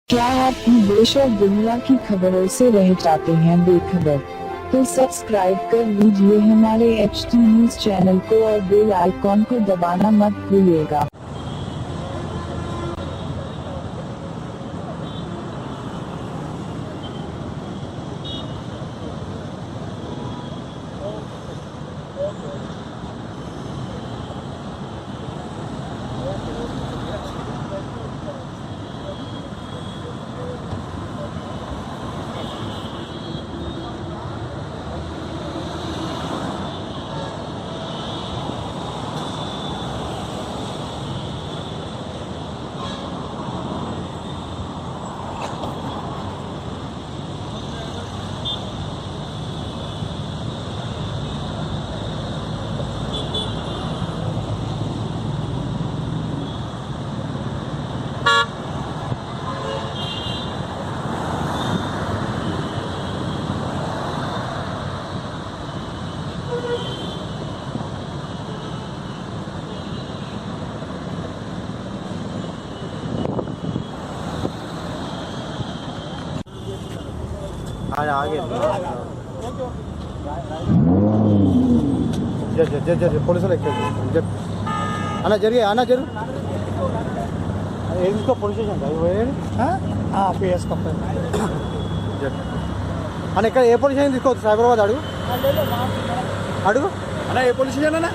क्या आप देश और दुनिया की खबरों से रह जाते हैं बेखबर? तो सब्सक्राइब कर लीजिए हमारे HT न्यूज चैनल को और बेल आइकॉन को दबाना मत भूलिएगा। आगे పోలీసులు అన్న జరిగే అన్న జరుగు ఏం పోలీస్ స్టేషన్ పిఎస్ కంపెనీ అన్న ఇక్కడ ఏ పోలీస్ స్టేషన్ తీసుకోవచ్చు సైబరాబాద్ అడుగు అడుగు అన్న ఏ పోలీస్ స్టేషన్ అన్న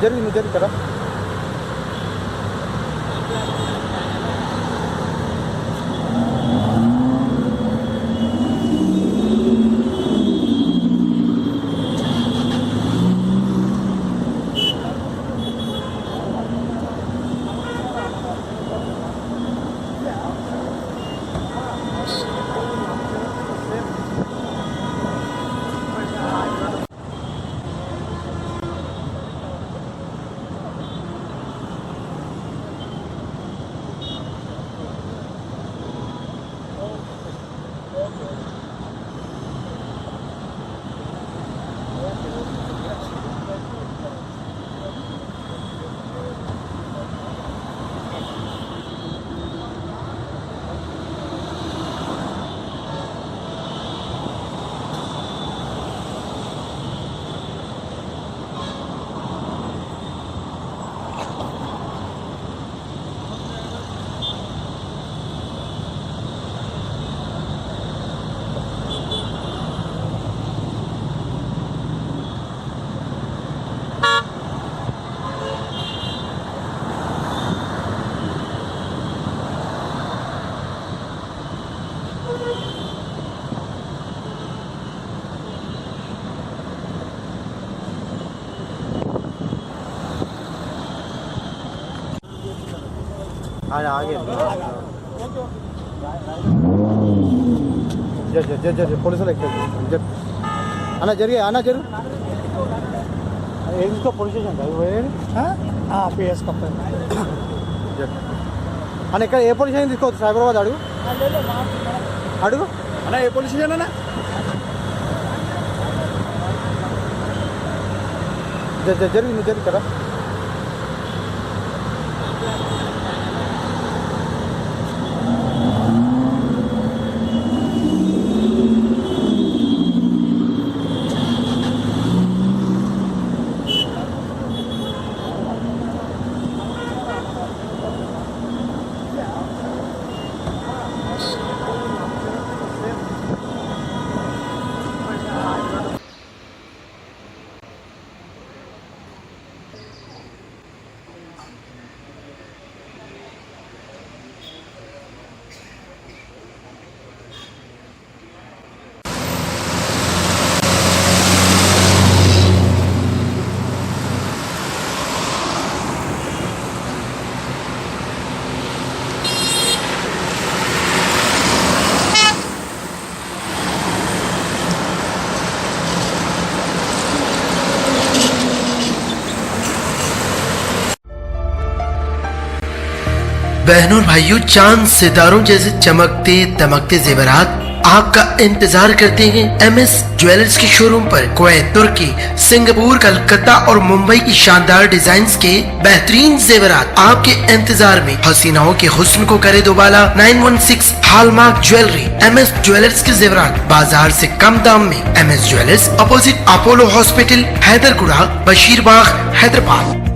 జరిగి నువ్వు జరిగి కదా ఆగే పోలీసులు అన్న జరిగే అన్న జరుగు ఏం పోలీస్ స్టేషన్ పిఎస్ కంపెనీ అన్న ఇక్కడ ఏ పోలీస్ స్టేషన్ తీసుకోవచ్చు సైబరాబాద్ అడుగు అడుగు అన్న ఏ పోలీస్ స్టేషన్ అన్న జరిగి నువ్వు జరిగి కదా बहनों और भाइयों, चांद सितारों जैसे चमकते दमकते जेवरात आपका इंतजार करते हैं MS ज्वेलर्स के शोरूम पर। कुवैत, तुर्की, सिंगापुर, कलकत्ता और मुंबई की शानदार डिजाइन्स के बेहतरीन जेवरात आपके इंतजार में। हसीनाओं के हुस्न को करे दोबाला। 916 हॉलमार्क ज्वेलरी। MS ज्वेलर्स के जेवरात बाजार से कम दाम में। MS jewellers, opposite Apollo hospital, Hyderguda, Basheerbagh, Hyderabad.